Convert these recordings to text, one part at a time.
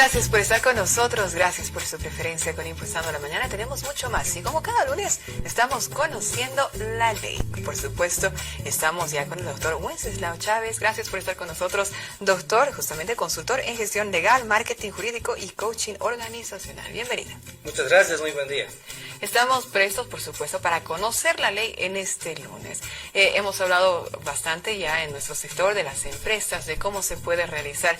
Gracias por estar con nosotros, gracias por su preferencia con Impulsando la Mañana. Tenemos mucho más y como cada lunes estamos conociendo la ley. Por supuesto, estamos ya con el doctor Wenceslao Chávez. Gracias por estar con nosotros, doctor, justamente consultor en gestión legal, marketing jurídico y coaching organizacional. Bienvenido. Muchas gracias, muy buen día. Estamos prestos, por supuesto, para conocer la ley en este lunes. Hemos hablado bastante ya en nuestro sector de las empresas, de cómo se puede realizar,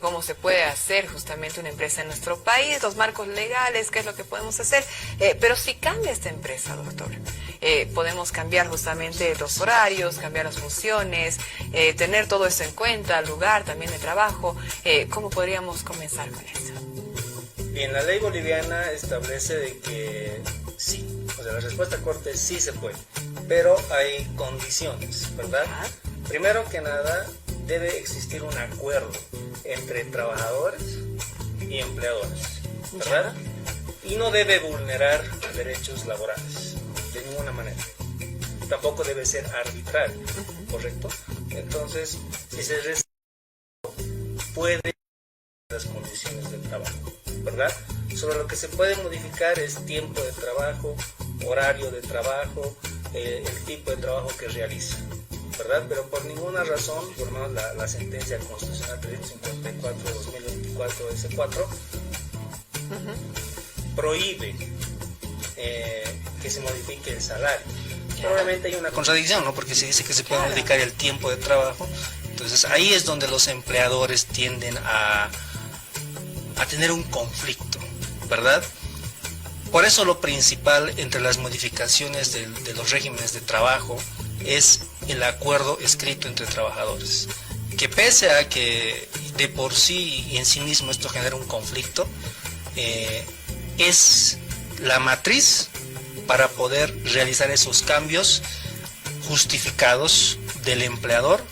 cómo se puede hacer justamente una empresa en nuestro país, los marcos legales, qué es lo que podemos hacer. Pero si cambia esta empresa, doctor, podemos cambiar justamente los horarios, cambiar las funciones, tener todo eso en cuenta, el lugar también de trabajo. ¿Cómo podríamos comenzar con eso? Bien, la ley boliviana establece de que sí, o sea, la respuesta corta es sí se puede, pero hay condiciones, ¿verdad? Primero que nada, debe existir un acuerdo entre trabajadores y empleadores, ¿verdad? Y no debe vulnerar derechos laborales, de ninguna manera. Tampoco debe ser arbitrario, ¿correcto? Entonces, si se puede las condiciones del trabajo, ¿verdad? Sobre lo que se puede modificar es tiempo de trabajo, horario de trabajo, el tipo de trabajo que realiza, ¿verdad? Pero por ninguna razón, por lo menos la sentencia constitucional 354-2024 S4 prohíbe que se modifique el salario. Pero obviamente hay una contradicción, ¿no? Porque se dice que se puede modificar el tiempo de trabajo. Entonces ahí es donde los empleadores tienden a tener un conflicto, ¿verdad? Por eso lo principal entre las modificaciones de los regímenes de trabajo es el acuerdo escrito entre trabajadores, que pese a que de por sí y en sí mismo esto genera un conflicto, es la matriz para poder realizar esos cambios justificados del empleador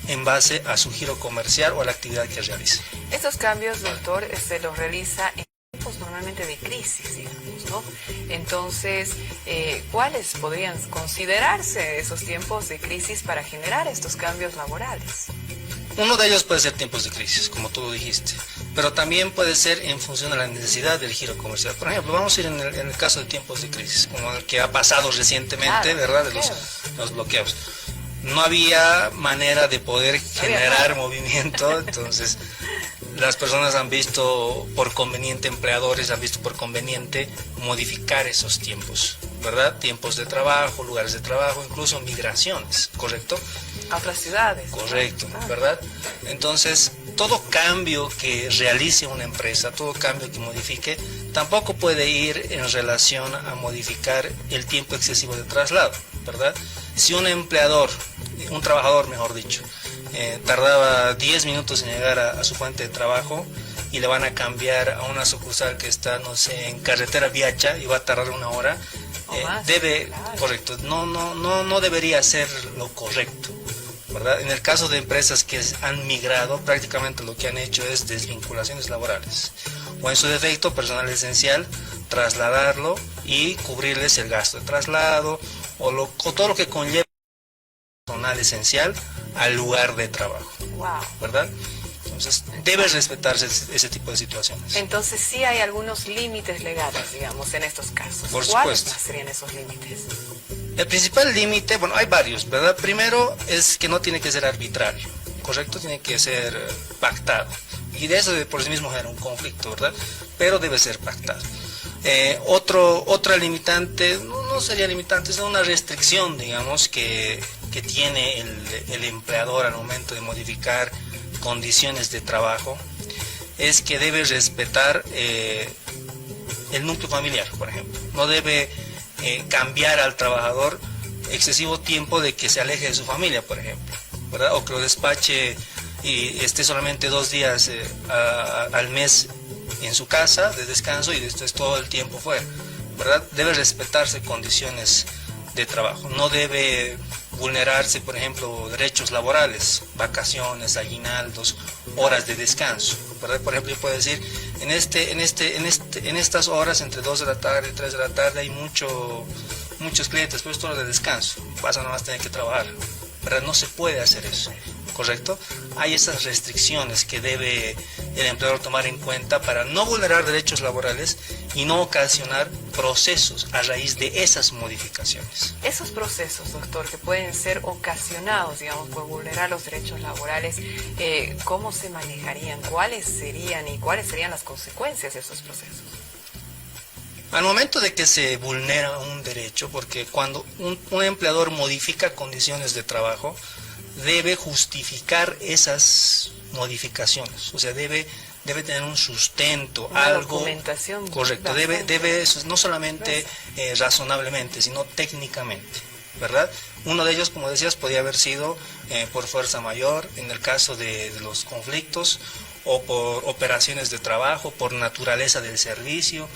en base a su giro comercial o a la actividad que realiza. Estos cambios, doctor, se los realiza en tiempos normalmente de crisis, digamos, ¿no? Entonces, ¿cuáles podrían considerarse esos tiempos de crisis para generar estos cambios laborales? Uno de ellos puede ser tiempos de crisis, como tú lo dijiste, pero también puede ser en función de la necesidad del giro comercial. Por ejemplo, vamos a ir en el caso de tiempos de crisis, como el que ha pasado recientemente, ¿verdad? De los bloqueos. No había manera de poder generar movimiento, entonces las personas han visto por conveniente, empleadores han visto por conveniente modificar esos tiempos, ¿verdad? Tiempos de trabajo, lugares de trabajo, incluso migraciones, ¿correcto? A otras ciudades. Correcto, ¿verdad? Entonces, todo cambio que realice una empresa, todo cambio que modifique, tampoco puede ir en relación a modificar el tiempo excesivo de traslado, ¿verdad? Si un empleador, un trabajador mejor dicho, tardaba 10 minutos en llegar a su fuente de trabajo y le van a cambiar a una sucursal que está, no sé, en carretera Viacha y va a tardar 1 hora, correcto, no debería ser lo correcto, ¿verdad? En el caso de empresas que han migrado, prácticamente lo que han hecho es desvinculaciones laborales, o en su defecto, personal esencial, trasladarlo y cubrirles el gasto de traslado, o todo lo que conlleva personal esencial al lugar de trabajo, ¿verdad? Entonces, debe respetarse ese tipo de situaciones. Entonces, sí hay algunos límites legales, digamos, en estos casos. Por ¿Cuáles supuesto serían esos límites? El principal límite, bueno, hay varios, ¿verdad? Primero es que no tiene que ser arbitrario, ¿correcto? Tiene que ser pactado. Y de eso por sí mismo genera un conflicto, ¿verdad? Pero debe ser pactado. Otra limitante, no sería limitante, es una restricción, digamos, que tiene el empleador al momento de modificar condiciones de trabajo, es que debe respetar el núcleo familiar, por ejemplo. No debe cambiar al trabajador excesivo tiempo de que se aleje de su familia, por ejemplo, ¿verdad? O que lo despache y esté solamente 2 días al mes en su casa de descanso y después todo el tiempo fuera, ¿verdad? Debe respetarse condiciones de trabajo, no debe vulnerarse, por ejemplo, derechos laborales, vacaciones, aguinaldos, horas de descanso, ¿verdad? Por ejemplo, yo puedo decir, en estas horas, entre 2 de la tarde y 3 de la tarde, hay muchos clientes, pues es hora de descanso, vas a nomás tener que trabajar, ¿verdad? No se puede hacer eso. ¿correcto? Hay esas restricciones que debe el empleador tomar en cuenta para no vulnerar derechos laborales y no ocasionar procesos a raíz de esas modificaciones. Esos procesos, doctor, que pueden ser ocasionados, digamos, por vulnerar los derechos laborales, ¿cómo se manejarían? ¿Cuáles serían y cuáles serían las consecuencias de esos procesos? Al momento de que se vulnera un derecho, porque cuando un empleador modifica condiciones de trabajo, debe justificar esas modificaciones, o sea, debe tener un sustento, una algo documentación correcto, debe no solamente razonablemente, sino técnicamente, ¿verdad? Uno de ellos, como decías, podía haber sido por fuerza mayor, en el caso de los conflictos, o por operaciones de trabajo, por naturaleza del servicio,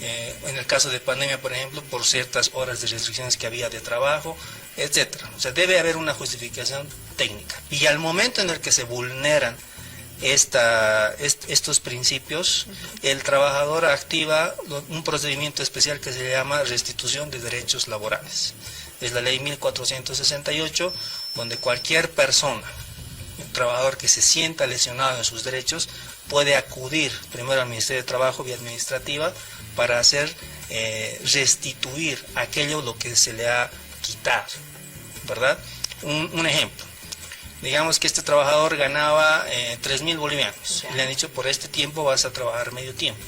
en el caso de pandemia, por ejemplo, por ciertas horas de restricciones que había de trabajo, etcétera. O sea, debe haber una justificación técnica. Y al momento en el que se vulneran estos principios, el trabajador activa un procedimiento especial que se llama restitución de derechos laborales. Es la ley 1468, donde cualquier persona, un trabajador que se sienta lesionado en sus derechos, puede acudir primero al Ministerio de Trabajo vía administrativa para hacer restituir aquello lo que se le ha quitado, ¿verdad? Un ejemplo. Digamos que este trabajador ganaba 3.000 bolivianos. Le han dicho, por este tiempo vas a trabajar medio tiempo.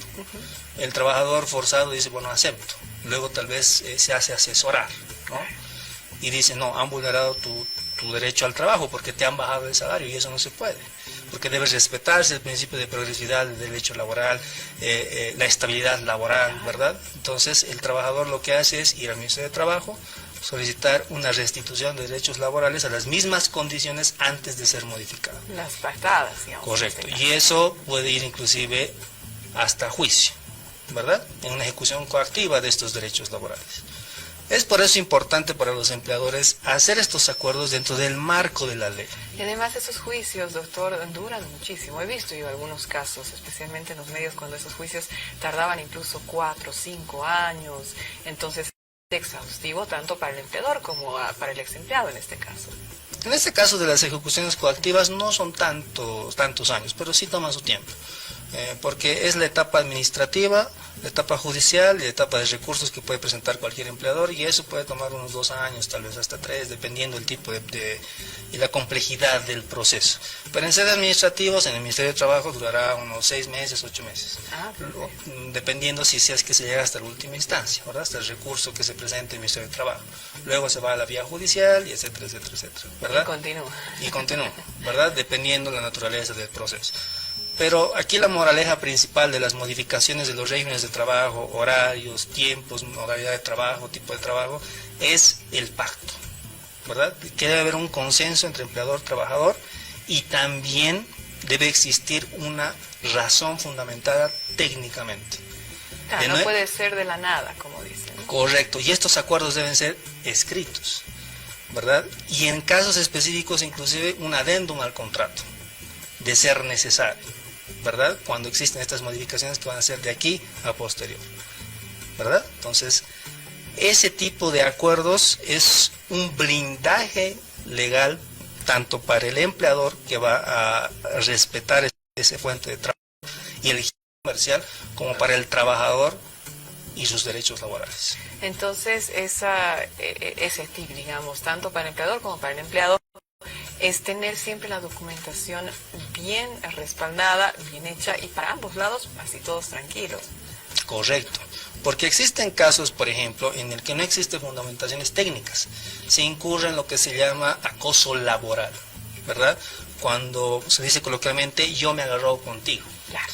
El trabajador forzado dice, bueno, acepto. Luego tal vez se hace asesorar, ¿no? Y dice, no, han vulnerado tu derecho al trabajo porque te han bajado el salario y eso no se puede. Porque debe respetarse el principio de progresividad del derecho laboral, la estabilidad laboral, ¿verdad? Entonces el trabajador lo que hace es ir al Ministerio de Trabajo, solicitar una restitución de derechos laborales a las mismas condiciones antes de ser modificado. Las pactadas, digamos. Correcto, y eso puede ir inclusive hasta juicio, ¿verdad? En una ejecución coactiva de estos derechos laborales. Es por eso importante para los empleadores hacer estos acuerdos dentro del marco de la ley. Y además esos juicios, doctor, duran muchísimo. He visto yo algunos casos, especialmente en los medios, cuando esos juicios tardaban incluso 4 o 5 años. Entonces, exhaustivo tanto para el empleador como para el ex empleado en este caso. En este caso de las ejecuciones coactivas no son tantos años, pero sí toma su tiempo, porque es la etapa administrativa, la etapa judicial y la etapa de recursos que puede presentar cualquier empleador, y eso puede tomar unos 2 años, tal vez hasta 3, dependiendo del tipo y la complejidad del proceso. Pero en sede administrativos, en el Ministerio de Trabajo durará unos 6 meses, 8 meses, dependiendo si es que se llega hasta la última instancia, ¿verdad? Hasta el recurso que se presente en el Ministerio de Trabajo. Luego se va a la vía judicial y etcétera, etcétera, etcétera, ¿verdad? Y continúa, ¿verdad? Dependiendo la naturaleza del proceso. Pero aquí la moraleja principal de las modificaciones de los regímenes de trabajo, horarios, tiempos, modalidad de trabajo, tipo de trabajo, es el pacto, ¿verdad? Que debe haber un consenso entre empleador y trabajador, y también debe existir una razón fundamentada técnicamente. Claro, no puede ser de la nada, como dicen, ¿no? Correcto, y estos acuerdos deben ser escritos, ¿verdad? Y en casos específicos inclusive un adendum al contrato, de ser necesario, ¿verdad? Cuando existen estas modificaciones que van a ser de aquí a posterior, ¿verdad? Entonces, ese tipo de acuerdos es un blindaje legal tanto para el empleador, que va a respetar esa fuente de trabajo y el comercial, como para el trabajador y sus derechos laborales. Entonces, ese tip, digamos, tanto para el empleador como para el empleado, es tener siempre la documentación bien respaldada, bien hecha, y para ambos lados, así todos tranquilos. Correcto, porque existen casos, por ejemplo, en el que no existen fundamentaciones técnicas, se incurre en lo que se llama acoso laboral, ¿verdad? Cuando se dice coloquialmente, yo me agarro contigo. Claro.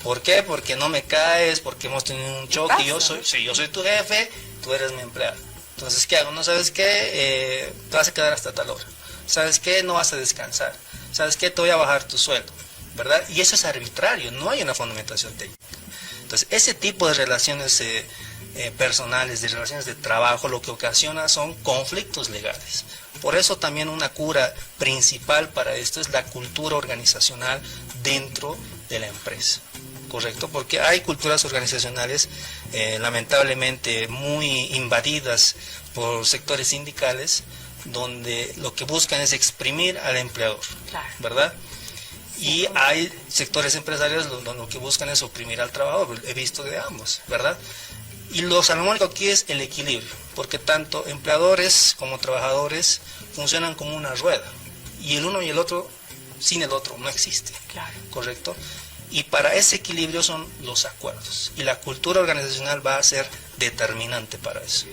¿Por qué? Porque no me caes, porque hemos tenido un choque, yo soy tu jefe, tú eres mi empleado. Entonces, ¿qué hago? ¿No sabes qué? Te vas a quedar hasta tal hora. ¿Sabes qué? No vas a descansar. ¿Sabes qué? Te voy a bajar tu sueldo, ¿verdad? Y eso es arbitrario, no hay una fundamentación técnica. Entonces, ese tipo de relaciones personales, de relaciones de trabajo, lo que ocasiona son conflictos legales. Por eso también una cura principal para esto es la cultura organizacional dentro de la empresa, ¿correcto? Porque hay culturas organizacionales lamentablemente muy invadidas por sectores sindicales, donde lo que buscan es exprimir al empleador, Claro. ¿verdad? Y hay sectores empresariales donde lo que buscan es oprimir al trabajador, he visto de ambos, ¿verdad? Y lo salomónico aquí es el equilibrio, porque tanto empleadores como trabajadores funcionan como una rueda, y el uno y el otro, sin el otro, no existe, Claro. ¿correcto? Y para ese equilibrio son los acuerdos, y la cultura organizacional va a ser determinante para eso.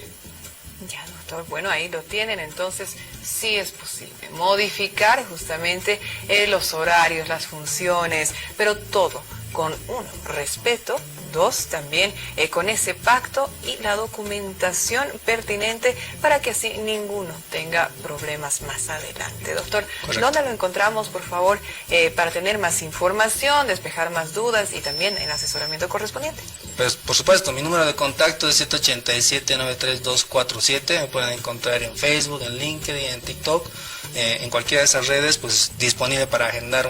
Ya, doctor, bueno, ahí lo tienen, entonces sí es posible modificar justamente los horarios, las funciones, pero todo con uno, respeto, dos, también con ese pacto y la documentación pertinente para que así ninguno tenga problemas más adelante. Doctor, Correcto. ¿Dónde lo encontramos, por favor, para tener más información, despejar más dudas y también el asesoramiento correspondiente? Pues por supuesto, mi número de contacto es 787-93247, me pueden encontrar en Facebook, en LinkedIn, en TikTok, en cualquiera de esas redes, pues disponible para agendar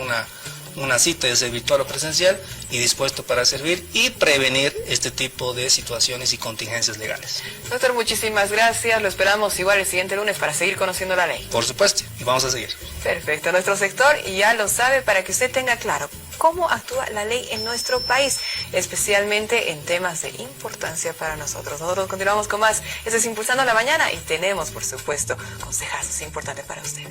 una cita, ya sea virtual o presencial, y dispuesto para servir y prevenir este tipo de situaciones y contingencias legales. Doctor, muchísimas gracias. Lo esperamos igual el siguiente lunes para seguir conociendo la ley. Por supuesto, y vamos a seguir. Perfecto. Nuestro sector ya lo sabe para que usted tenga claro cómo actúa la ley en nuestro país, especialmente en temas de importancia para nosotros. Nosotros continuamos con más. Esto es Impulsando la Mañana y tenemos, por supuesto, consejazos importantes para usted.